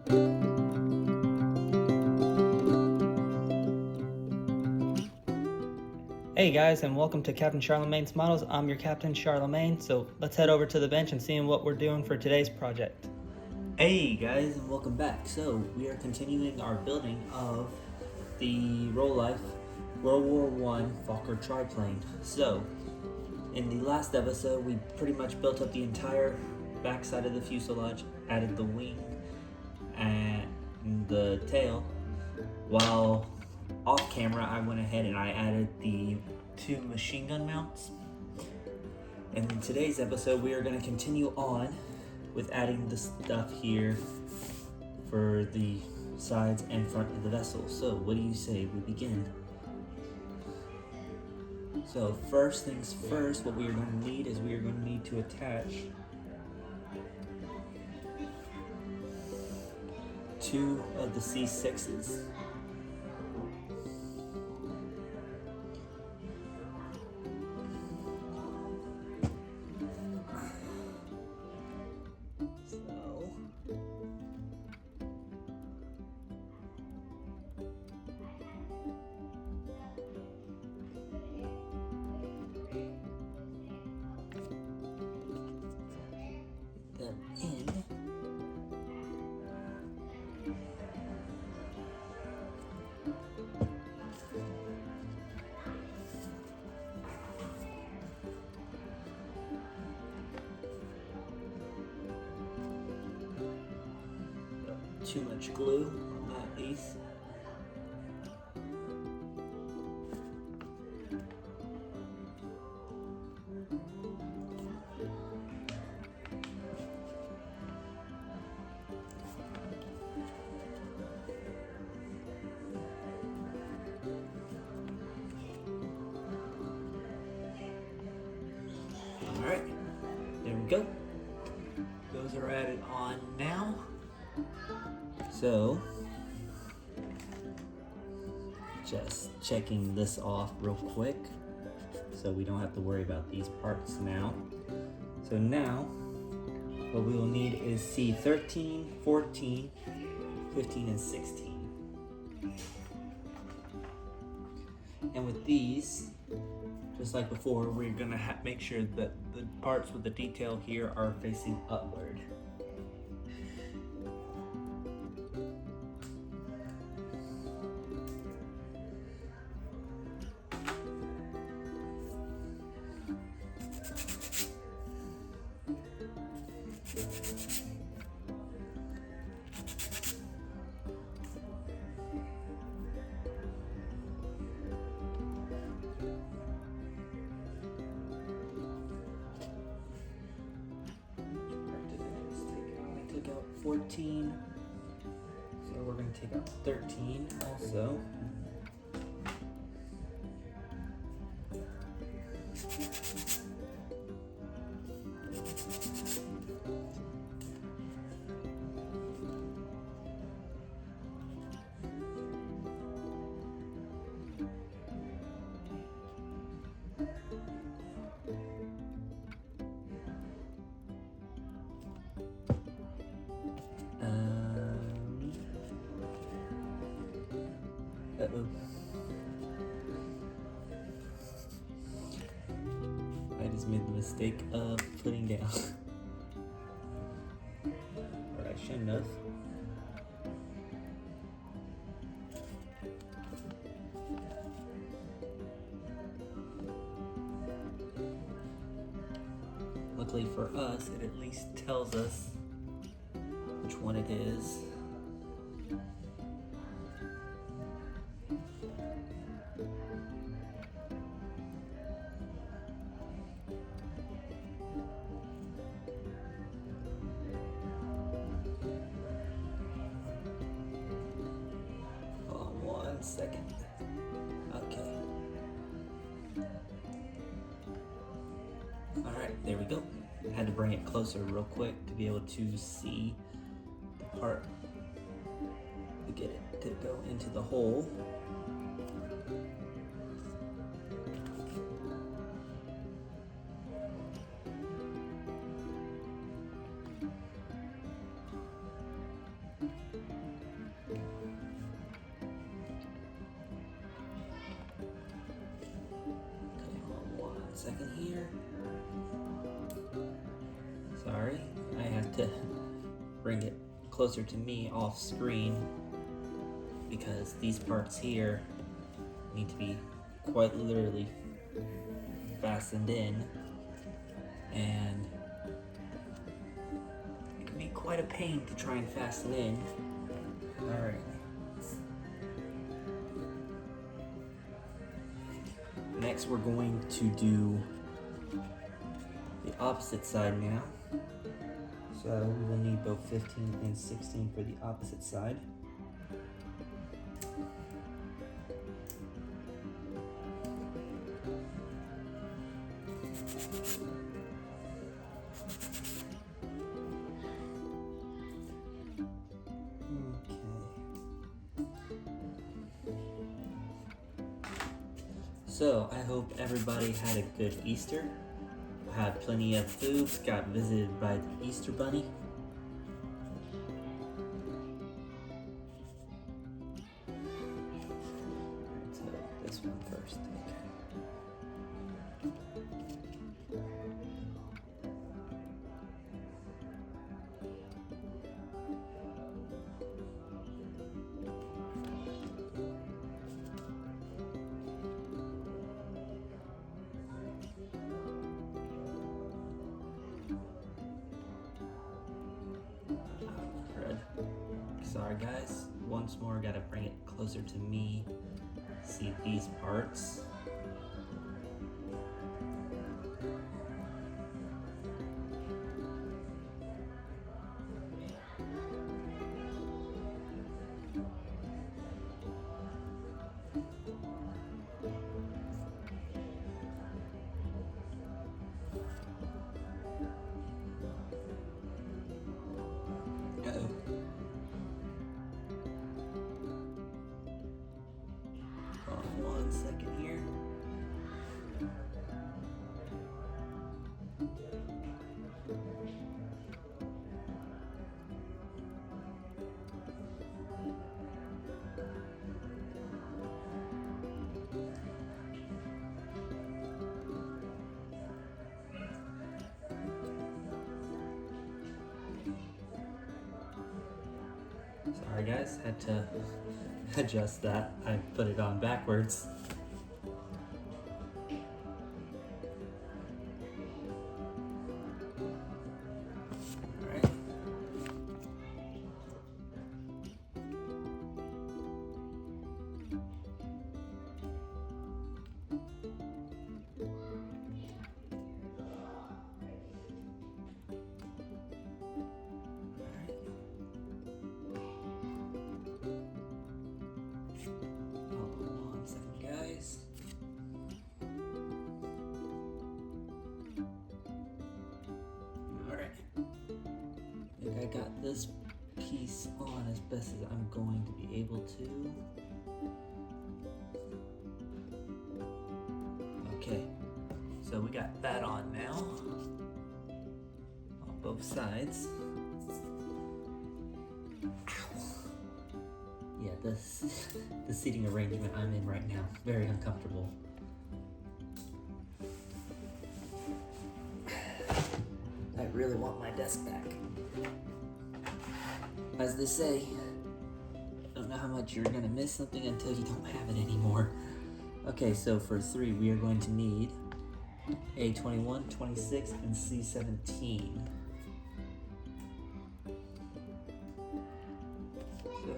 Hey guys, and welcome to Captain Charlemagne's Models. I'm your Captain Charlemagne, so let's head over to the bench and see what we're doing for today's project. Hey guys, and welcome back. So we are continuing our building of the Rolife World War I Fokker triplane. So in the last episode, we pretty much built up the entire backside of the fuselage, added the wing and the tail, while off camera I went ahead and I added the 2 machine gun mounts. And in today's episode, we are going to continue on with adding the stuff here for the sides and front of the vessel. So what do you say we begin? So first things first, what we are going to need is we are going to need to attach 2 of the C6s. Too much glue on that piece. Alright, there we go. Those are added on now. So, just checking this off real quick so we don't have to worry about these parts now. So now, what we will need is C13, 14, 15, and 16. And with these, just like before, we're gonna make sure that the parts with the detail here are facing upward. Took out 14, so we're going to take out 13 also. Uh-oh. I just made the mistake of putting down. Or I shouldn't have. Luckily for us, it at least tells us which one it is. Second. Okay. Alright, there we go. Had to bring it closer real quick to be able to see the part to get it to go into the hole. One second here. Sorry, I have to bring it closer to me off screen because these parts here need to be quite literally fastened in, and it can be quite a pain to try and fasten in. Alright. Next we're going to do the opposite side now. So we will need both 15 and 16 for the opposite side. So I hope everybody had a good Easter, had plenty of food, got visited by the Easter Bunny. So this one first. Sorry guys, once more gotta bring it closer to me. See these parts. One second here. Sorry guys, had to adjust that. I put it on backwards. Alright. I got this piece on as best as I'm going to be able to. Okay, so we got that on now, on both sides. Yeah, the seating arrangement I'm in right now, very uncomfortable. I really want my desk back. As they say, don't know how much you're gonna miss something until you don't have it anymore. Okay, so for 3, we are going to need A21, 26, and C17. So,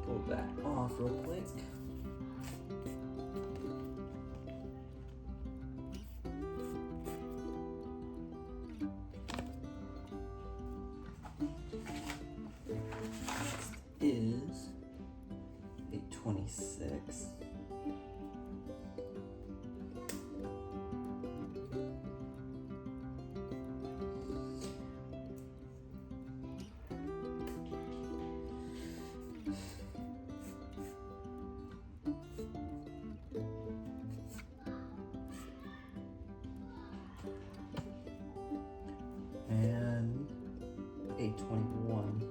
pull that off real quick. Is a 26. And a 21.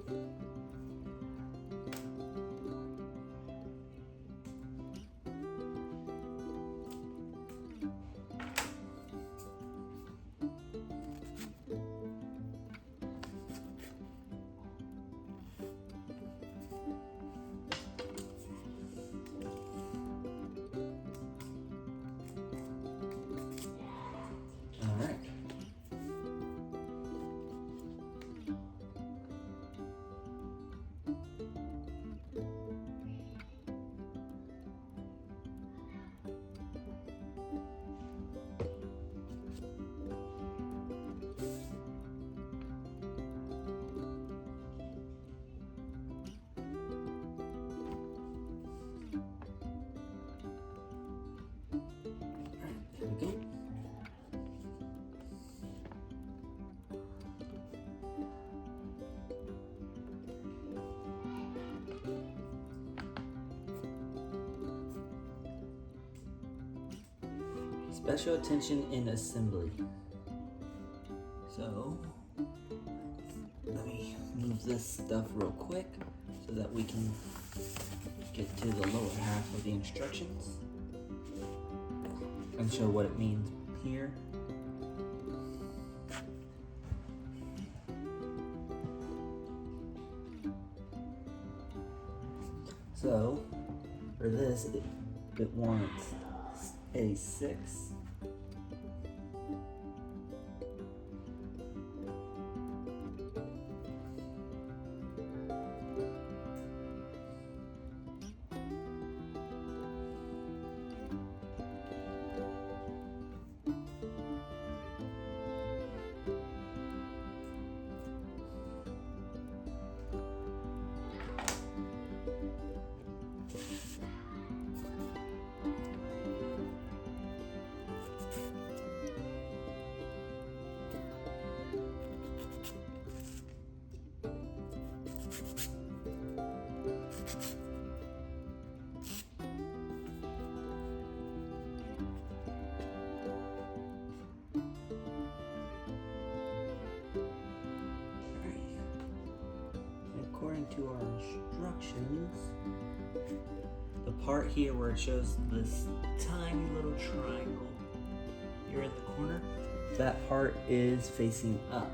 Special attention in assembly. So, let me move this stuff real quick so that we can get to the lower half of the instructions and show what it means here. So, for this, it wants a 6. According to our instructions, the part here where it shows this tiny little triangle here in the corner, that part is facing up.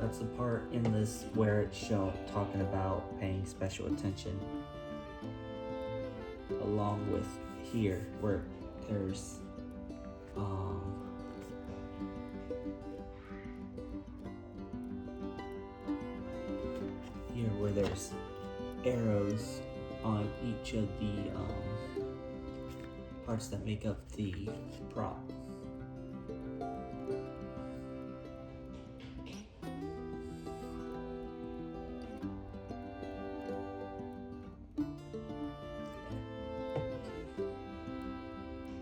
That's the part in this where it's talking about paying special attention, along with here where there's here where there's arrows on each of the parts that make up the prop.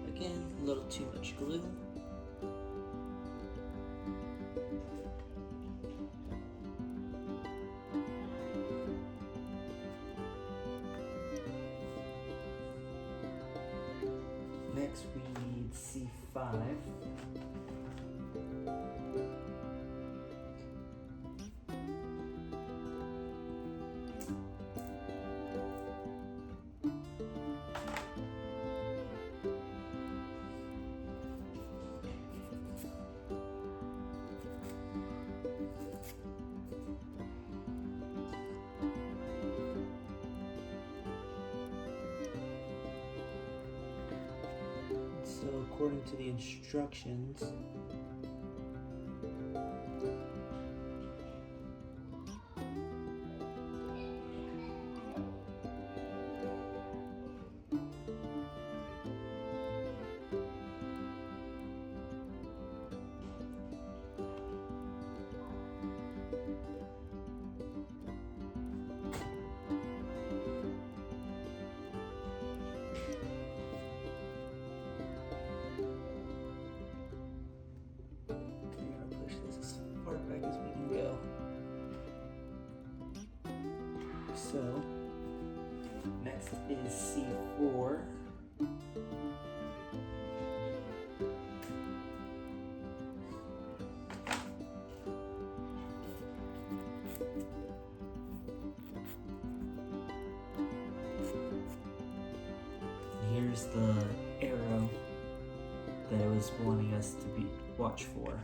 Again, a little too much glue. Next we need C5. So according to the instructions, back as we can go. So, next is C4. Here's the arrow that it was wanting us to watch for.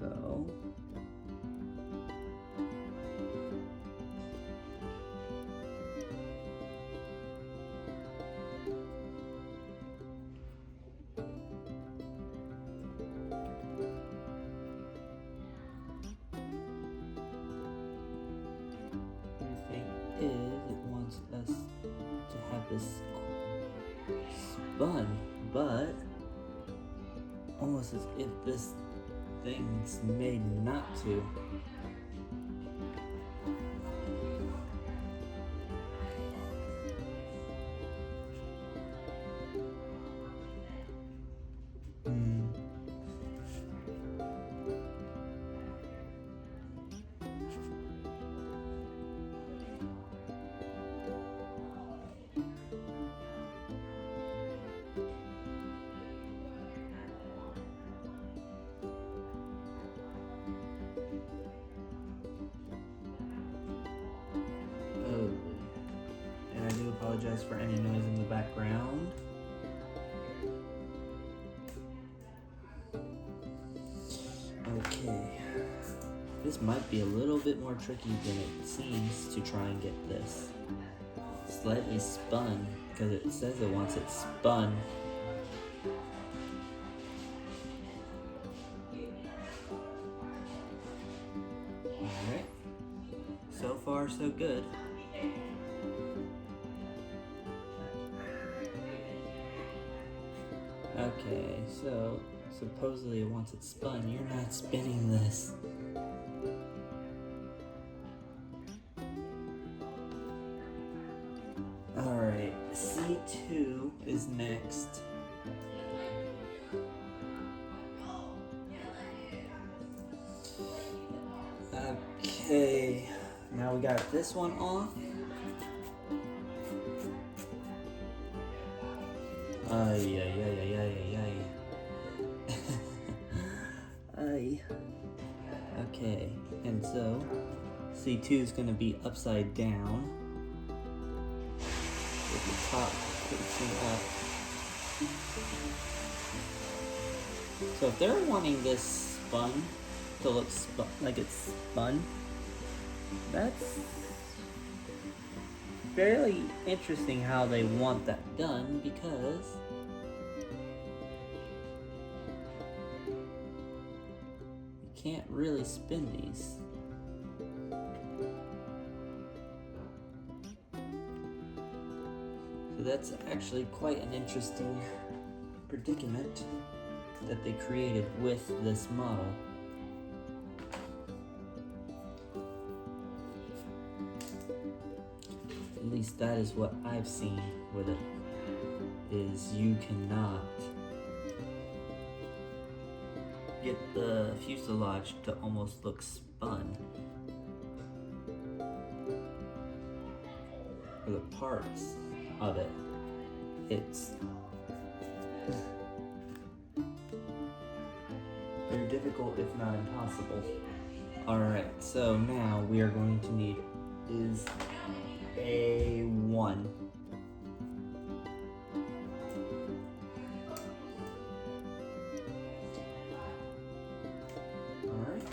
So, is it wants us to have this spun, but almost as if this thing's made not to. And I do apologize for any noise in the background. Okay. This might be a little bit more tricky than it seems to try and get this slightly spun, because it says it wants it spun. Alright. So far, so good. Okay, so supposedly it wants it spun. You're not spinning this. Alright, C2 is next. Okay, now we got this one off. Ay, ay, ay, ay, ay, ay, ay. Okay, and so C2 is going to be upside down with the top facing up. So if they're wanting this spun to look like it's spun, that's fairly interesting how they want that done, because you can't really spin these. So that's actually quite an interesting predicament that they created with this model. At least that is what I've seen with it, is you cannot get the fuselage to almost look spun, or the parts of it. It's very difficult, if not impossible. Alright, so now we are going to need is A1. Alright.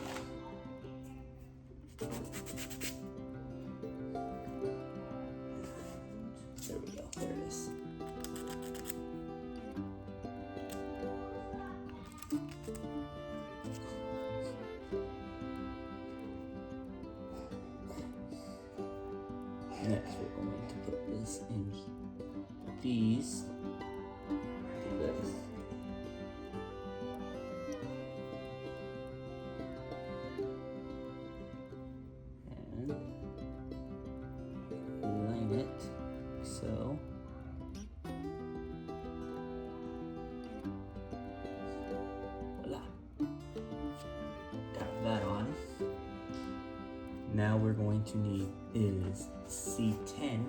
There we go, there it is. Next, we're going to put this in these. Do this. And line it so. Voila. Got that on. Now we're going to need is C10.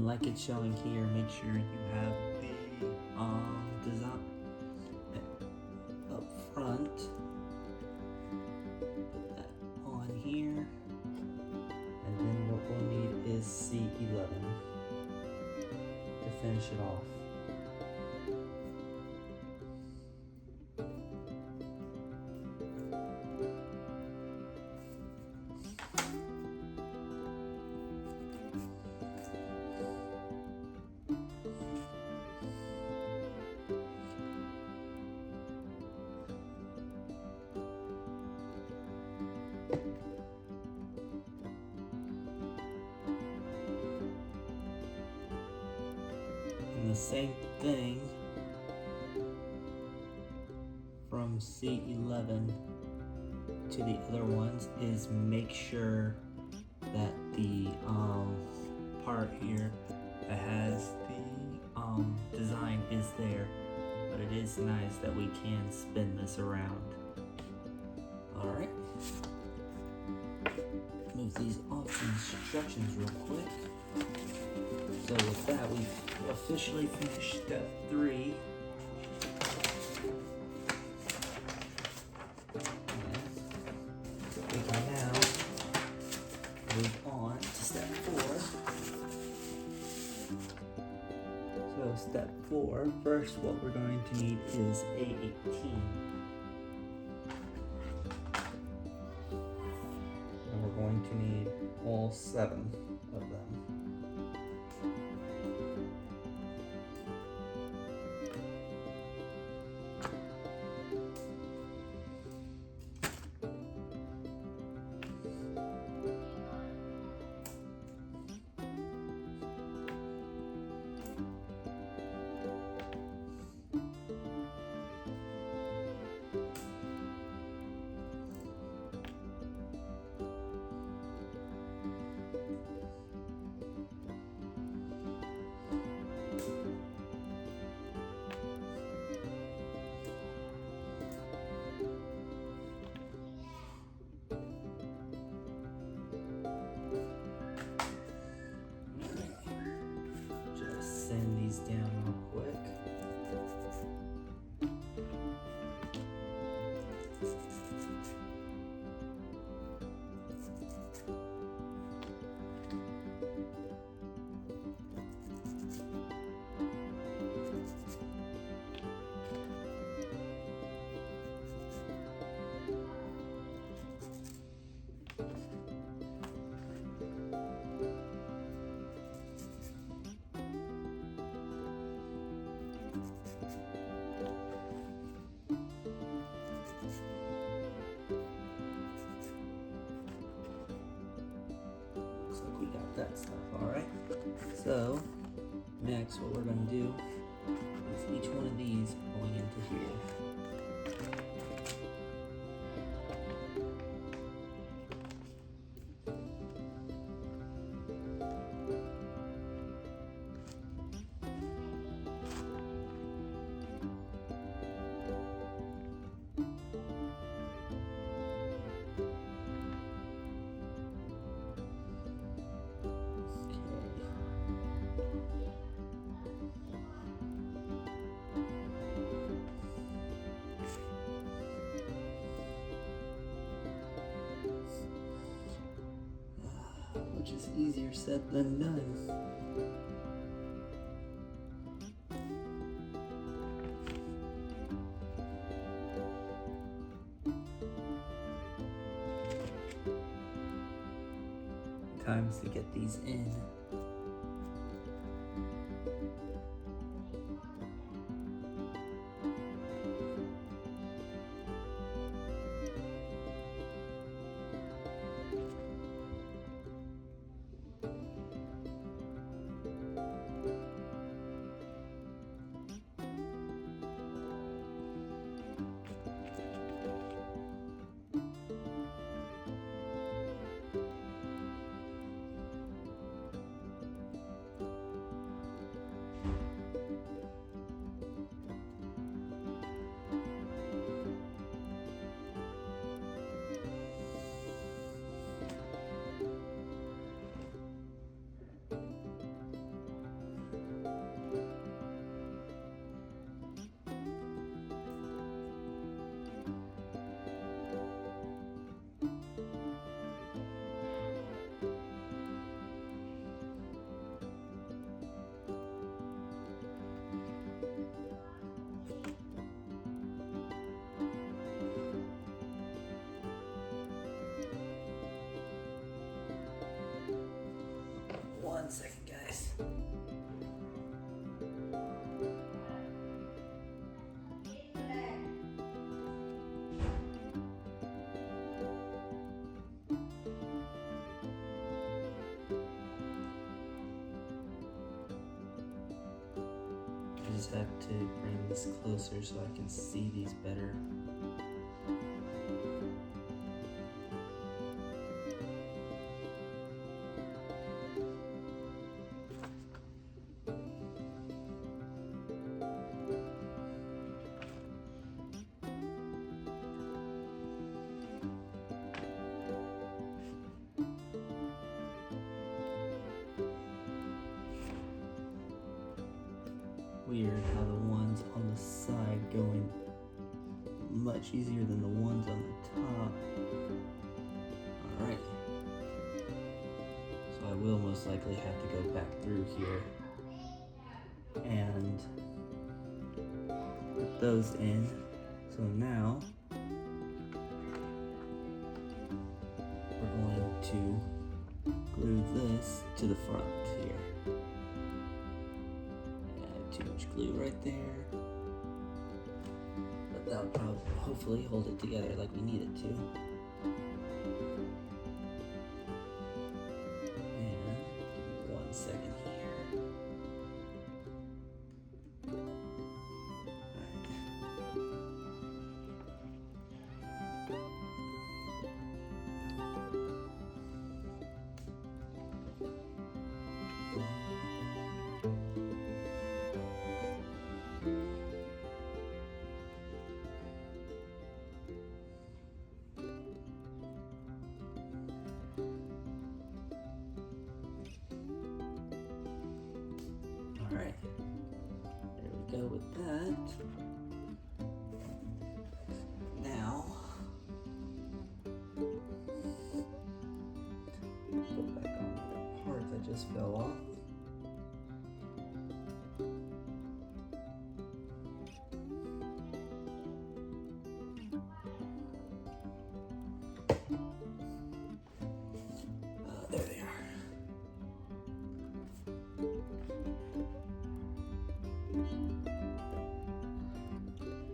And like it's showing here, make sure you have the design up front on here, and then what we'll need is C11 to finish it off. And the same thing from C11 to the other ones is make sure that the part here that has the design is there, but it is nice that we can spin this around. Alright, move these off the instructions real quick. So with that, we've officially finished step 3. And we can now move on to step 4. So step 4, first what we're going to need is A18. And we're going to need all 7 of them. Sand these down real quick. We got that stuff, alright? So, next what we're going to do is each one of these going into here. Which is easier said than done. Times to get these in. 1 second, guys. I just have to bring this closer so I can see these better. Weird how the ones on the side go in much easier than the ones on the top. Alright. So I will most likely have to go back through here and put those in. So now we're going to glue this to the front here. Too much glue right there, but that'll probably hopefully hold it together like we need it to. And give me 1 second here. Alright, there we go with that. Now, put back on the part that just fell off. There they are.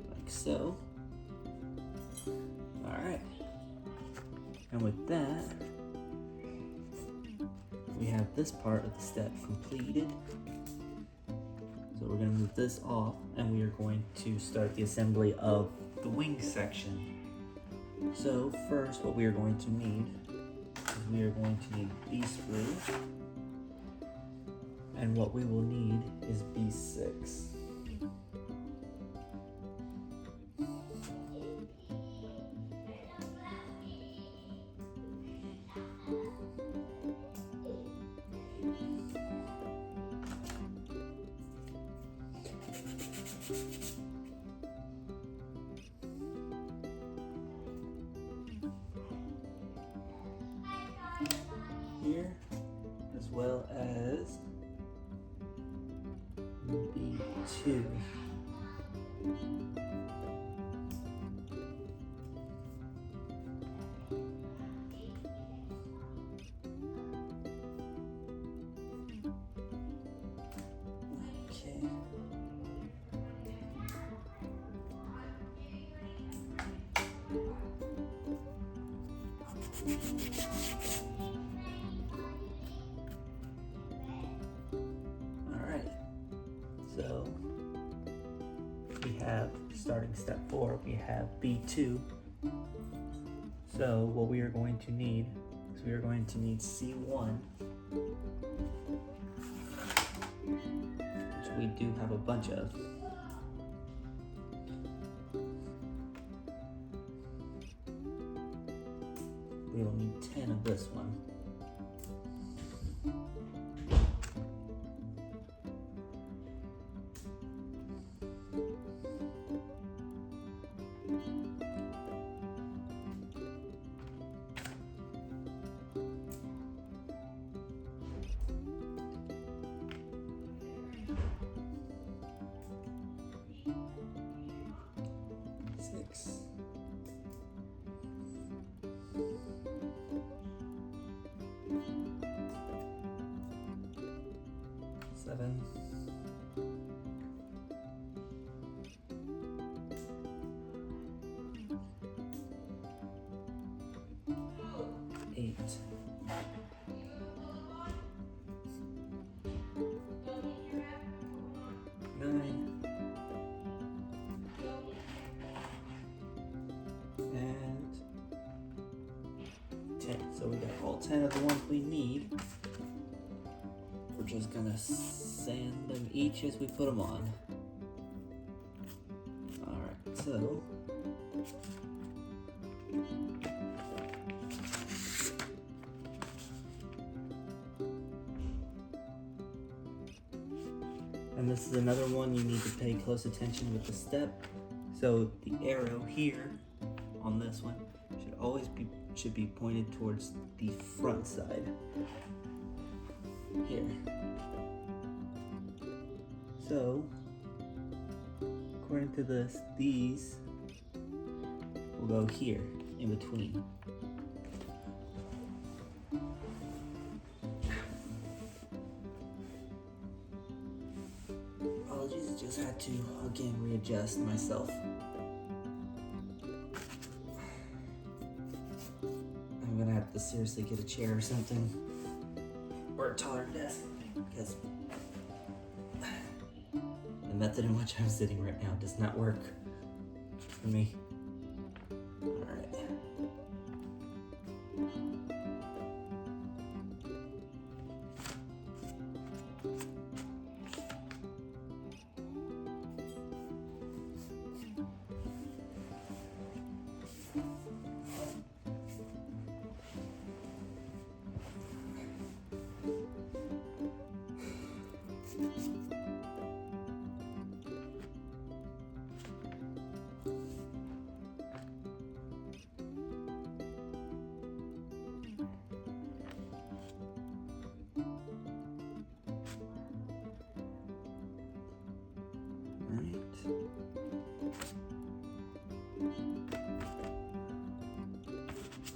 Like so. Alright. And with that, we have this part of the step completed. So we're going to move this off and we are going to start the assembly of the wing section. So first what we are going to need is we are going to need B-screw. And what we will need is B6. Here, as well as B2. Okay. Alright, so we have starting step 4, we have B2. So what we are going to need is we are going to need C1, which we do have a bunch of. We will need 10 of this one. 7, 8, 9, and 10. So we got all 10 of the ones we need. We're just gonna sand them each as we put them on. Alright, so and this is another one you need to pay close attention with the step. So the arrow here on this one should be pointed towards the front side here. So according to this, these will go here in between. Apologies, I just had to again readjust myself. I'm gonna have to seriously get a chair or something, or a taller desk, because the method in which I'm sitting right now does not work for me. Alright.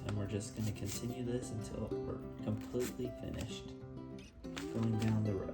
And we're just going to continue this until we're completely finished going down the row.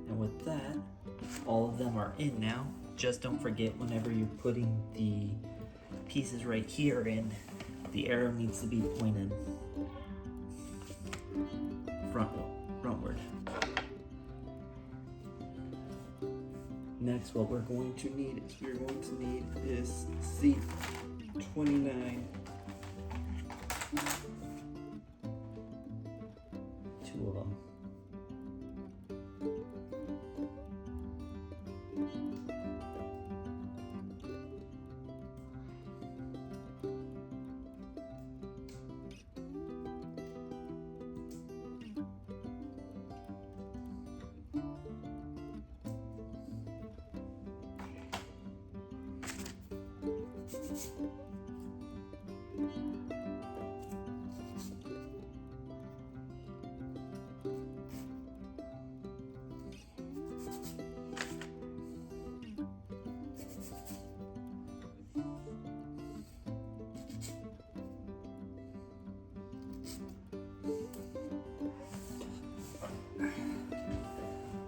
And with that, all of them are in now. Just don't forget, whenever you're putting the pieces right here in, the arrow needs to be pointed frontward. Next, what we're going to need is seat 29. 2 of them.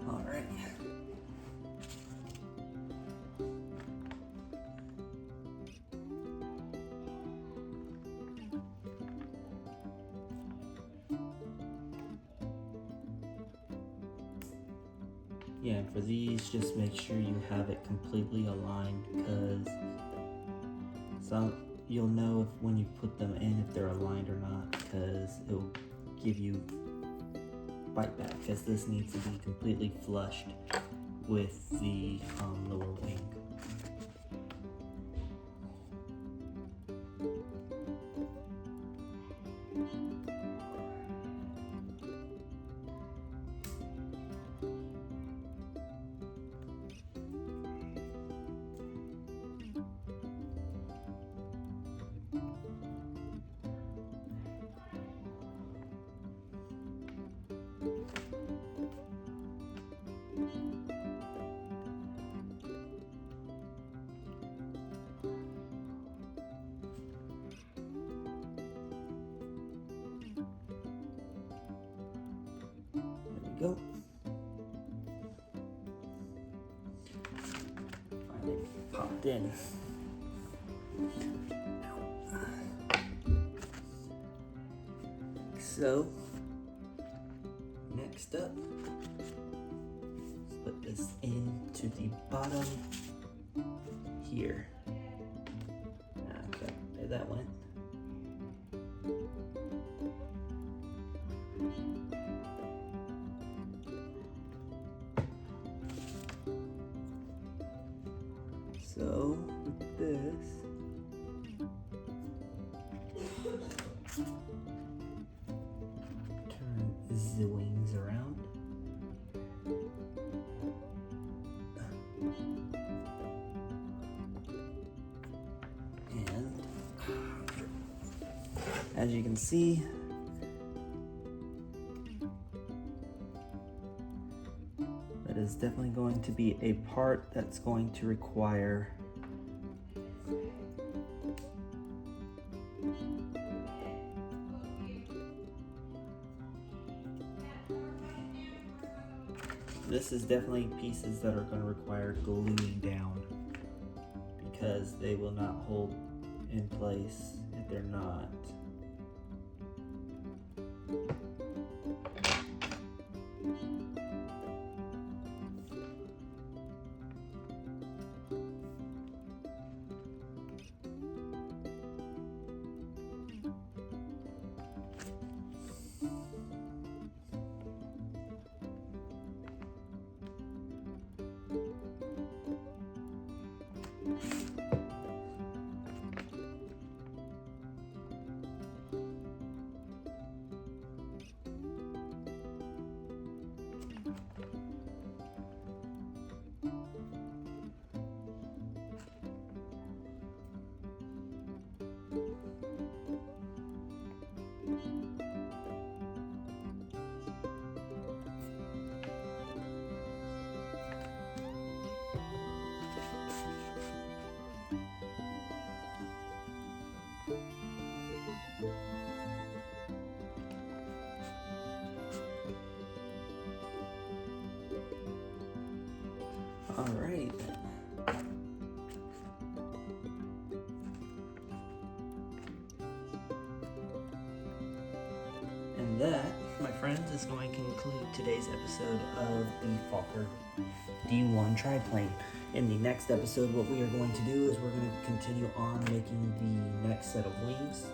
All right. Yeah, and for these, just make sure you have it completely aligned, because you'll know if when you put them in if they're aligned or not, because it'll give you bite back, because this needs to be completely flushed with the lower wing. Go. Finally popped in. So, next up, let's put this into the bottom here. Okay, there that went. So with this, turn the wings around. And as you can see, that is definitely going to be a part that's going to require this is definitely pieces that are going to require gluing down, because they will not hold in place if they're not. Alrighty then. And that, my friends, is going to conclude today's episode of the Fokker D1 triplane. In the next episode, what we are going to do is we're going to continue on making the next set of wings,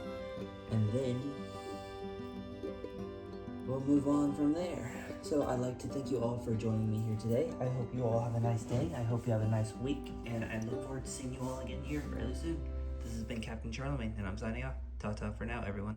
and then we'll move on from there. So I'd like to thank you all for joining me here today. I hope you all have a nice day. I hope you have a nice week, and I look forward to seeing you all again here fairly soon. This has been Captain Charlemagne, and I'm signing off. Ta-ta for now, everyone.